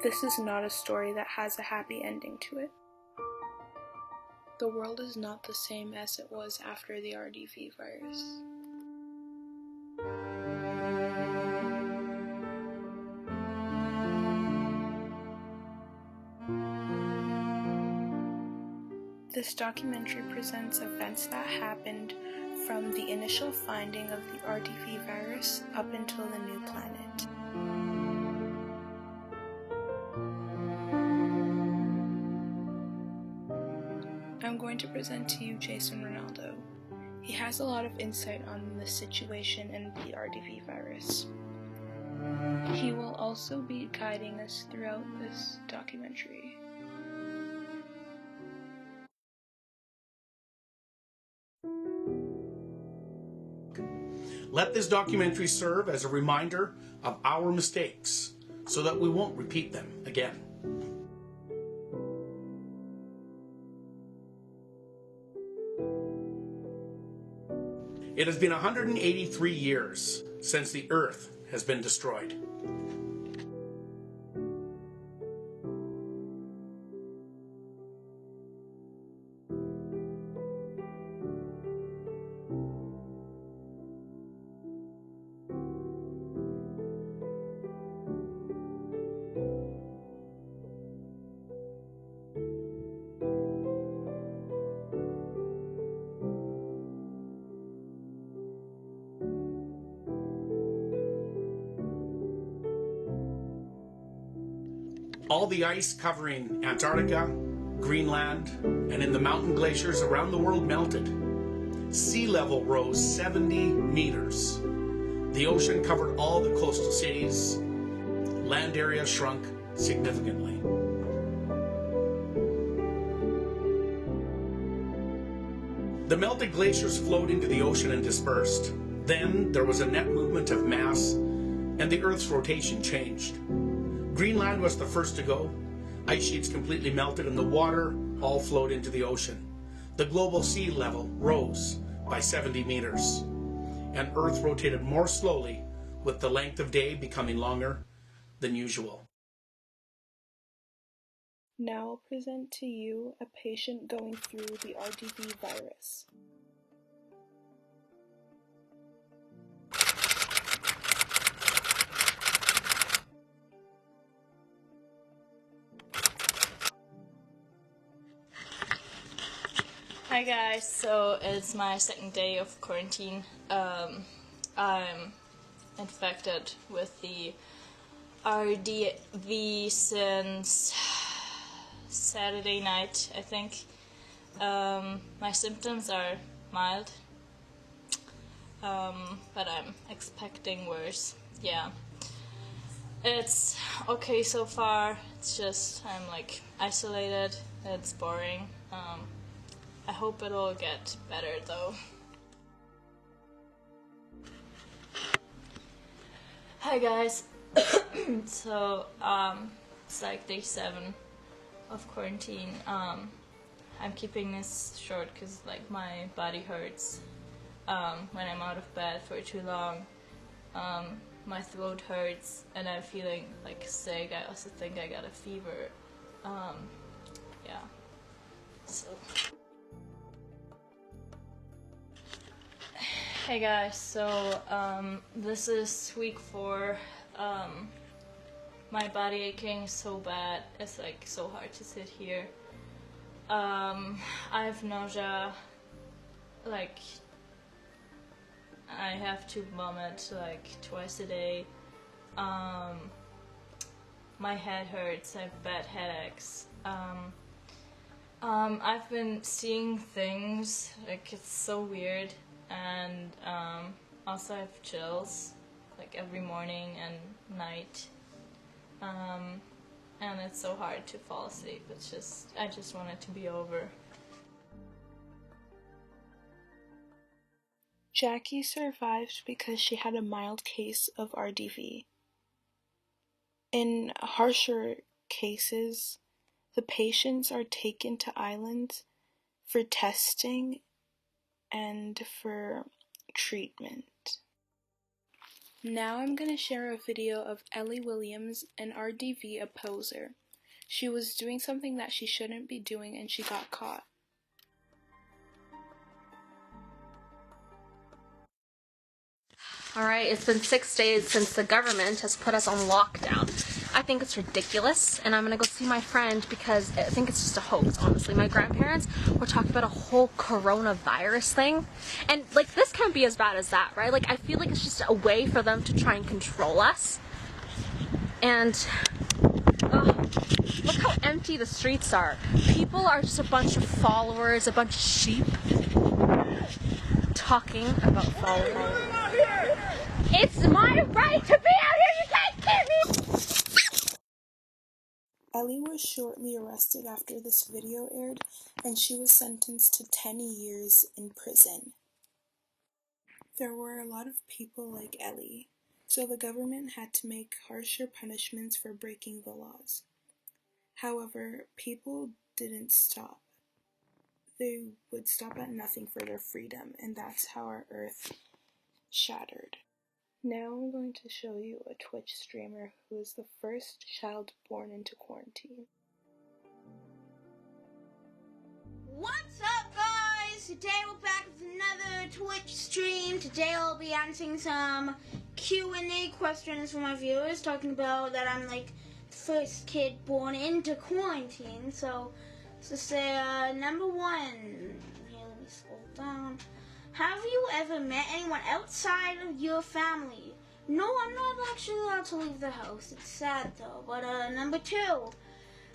This is not a story that has a happy ending to it. The world is not the same as it was after the RDV virus. This documentary presents events that happened from the initial finding of the RDV virus up until the new planet. I'm going to present to you Jason Ronaldo. He has a lot of insight on the situation and the RDV virus. He will also be guiding us throughout this documentary. Let this documentary serve as a reminder of our mistakes so that we won't repeat them again. It has been 183 years since the Earth has been destroyed. All the ice covering Antarctica, Greenland, and in the mountain glaciers around the world melted. Sea level rose 70 meters. The ocean covered all the coastal cities. Land area shrunk significantly. The melted glaciers flowed into the ocean and dispersed. Then there was a net movement of mass, and the Earth's rotation changed. Greenland was the first to go. Ice sheets completely melted and the water all flowed into the ocean. The global sea level rose by 70 meters. And Earth rotated more slowly, with the length of day becoming longer than usual. Now I'll present to you a patient going through the RDV virus. Hi guys, so it's my second day of quarantine. I'm infected with the RDV since Saturday night, I think. My symptoms are mild, but I'm expecting worse. Yeah, it's okay so far. It's just I'm like isolated. It's boring. I hope it'll get better though. Hi guys. So it's like day 7 of quarantine. I'm keeping this short because like my body hurts when I'm out of bed for too long. My throat hurts and I'm feeling like sick. I also think I got a fever. Yeah. So. Hey guys, so this is week 4. My body aching is so bad, it's like so hard to sit here. I have nausea, like I have to vomit like twice a day. My head hurts, I have bad headaches. I've been seeing things, like it's so weird. And also I have chills, like every morning and night, and it's so hard to fall asleep. I just want it to be over. Jackie survived because she had a mild case of RDV. In harsher cases, the patients are taken to islands for testing and for treatment. Now I'm going to share a video of Ellie Williams, an RDV opposer. She was doing something that she shouldn't be doing and she got caught. Alright, it's been 6 days since the government has put us on lockdown. I think it's ridiculous, and I'm gonna go see my friend because I think it's just a hoax, honestly. My grandparents were talking about a whole coronavirus thing, and like, this can't be as bad as that, right? Like, I feel like it's just a way for them to try and control us. And look how empty the streets are. People are just a bunch of followers, a bunch of sheep talking about followers. It's my right to be out here, you can't kill me! Ellie was shortly arrested after this video aired, and she was sentenced to 10 years in prison. There were a lot of people like Ellie, so the government had to make harsher punishments for breaking the laws. However, people didn't stop. They would stop at nothing for their freedom, and that's how our earth shattered. Now I'm going to show you a Twitch streamer who is the first child born into quarantine. What's up, guys? Today we're back with another Twitch stream. Today I'll be answering some Q&A questions from my viewers, talking about that I'm like the first kid born into quarantine. So say number one. Here, let me scroll down. Have you ever met anyone outside of your family? No, I'm not actually allowed to leave the house. It's sad though. But number two,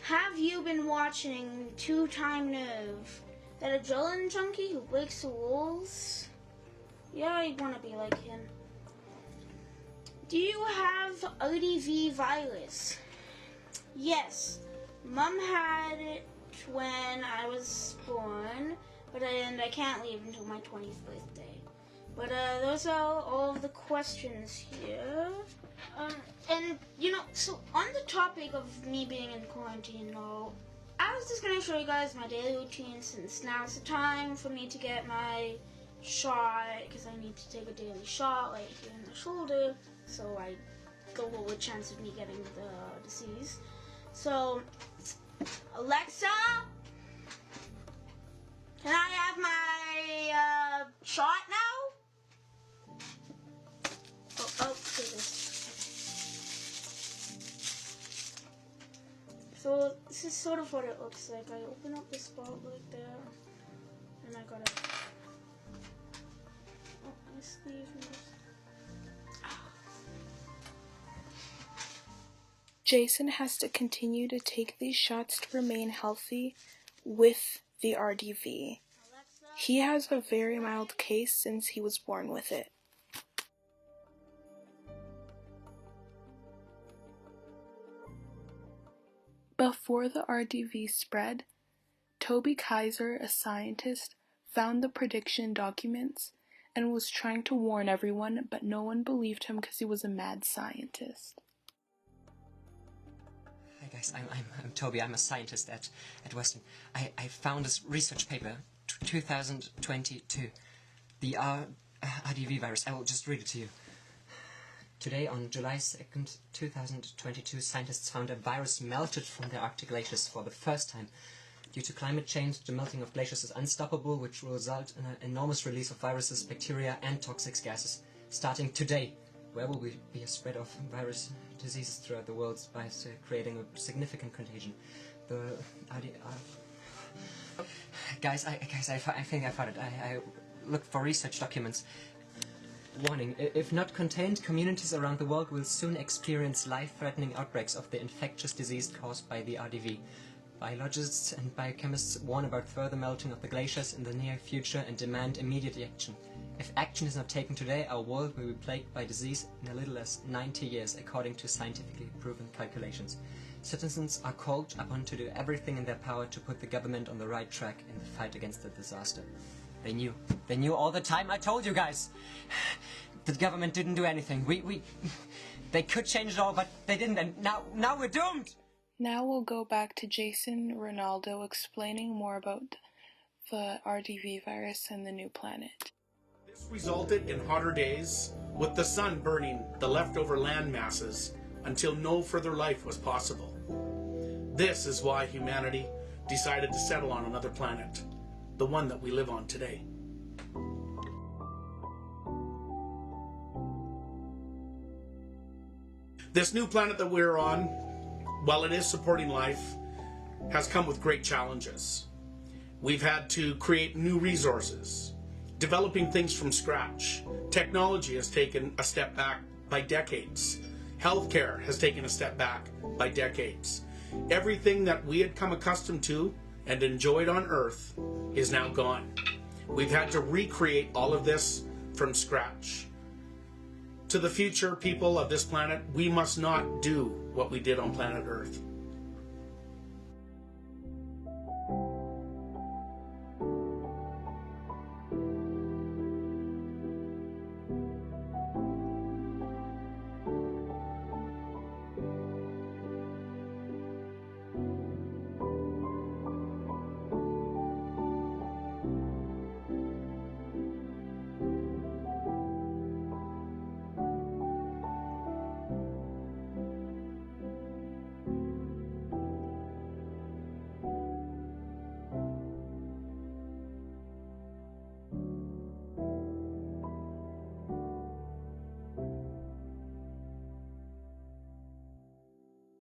have you been watching Two Time Nerve? That adrenaline junkie who breaks the rules? Yeah, I want to be like him. Do you have RDV virus? Yes. Mom had it when I was born. And I can't leave until my 20th birthday. But those are all of the questions here. And you know, so on the topic of me being in quarantine, though, I was just gonna show you guys my daily routine since now's the time for me to get my shot, because I need to take a daily shot right here in the shoulder, so I get a lower chance of me getting the disease. So, Alexa, can I have my shot now? Oh, okay, So this is sort of what it looks like. I open up the spot right there, and I gotta. Oh, my sleeve. Jason has to continue to take these shots to remain healthy with the RDV. He has a very mild case since he was born with it. Before the RDV spread, Toby Kaiser, a scientist, found the prediction documents and was trying to warn everyone, but no one believed him because he was a mad scientist. Hi guys, I'm Toby. I'm a scientist at Western. I found this research paper, 2022, the RDV virus. I will just read it to you. Today, on July 2nd, 2022, scientists found a virus melted from the Arctic glaciers for the first time. Due to climate change, the melting of glaciers is unstoppable, which will result in an enormous release of viruses, bacteria, and toxic gases. Starting today, where will be a spread of virus diseases throughout the world by creating a significant contagion. The guys, I think I found it. I looked for research documents. Warning: if not contained, communities around the world will soon experience life-threatening outbreaks of the infectious disease caused by the RDV. Biologists and biochemists warn about further melting of the glaciers in the near future and demand immediate action. If action is not taken today, our world will be plagued by disease in as little as 90 years, according to scientifically proven calculations. Citizens are called upon to do everything in their power to put the government on the right track in the fight against the disaster. They knew all the time. I told you guys! The government didn't do anything. They could change it all, but they didn't, and now we're doomed! Now we'll go back to Jason Ronaldo explaining more about the RDV virus and the new planet. This resulted in hotter days, with the sun burning the leftover land masses until no further life was possible. This is why humanity decided to settle on another planet, the one that we live on today. This new planet that we're on, while it is supporting life, has come with great challenges. We've had to create new resources, developing things from scratch. Technology has taken a step back by decades. Healthcare has taken a step back by decades. Everything that we had come accustomed to and enjoyed on Earth is now gone. We've had to recreate all of this from scratch. To the future people of this planet, we must not do what we did on planet Earth.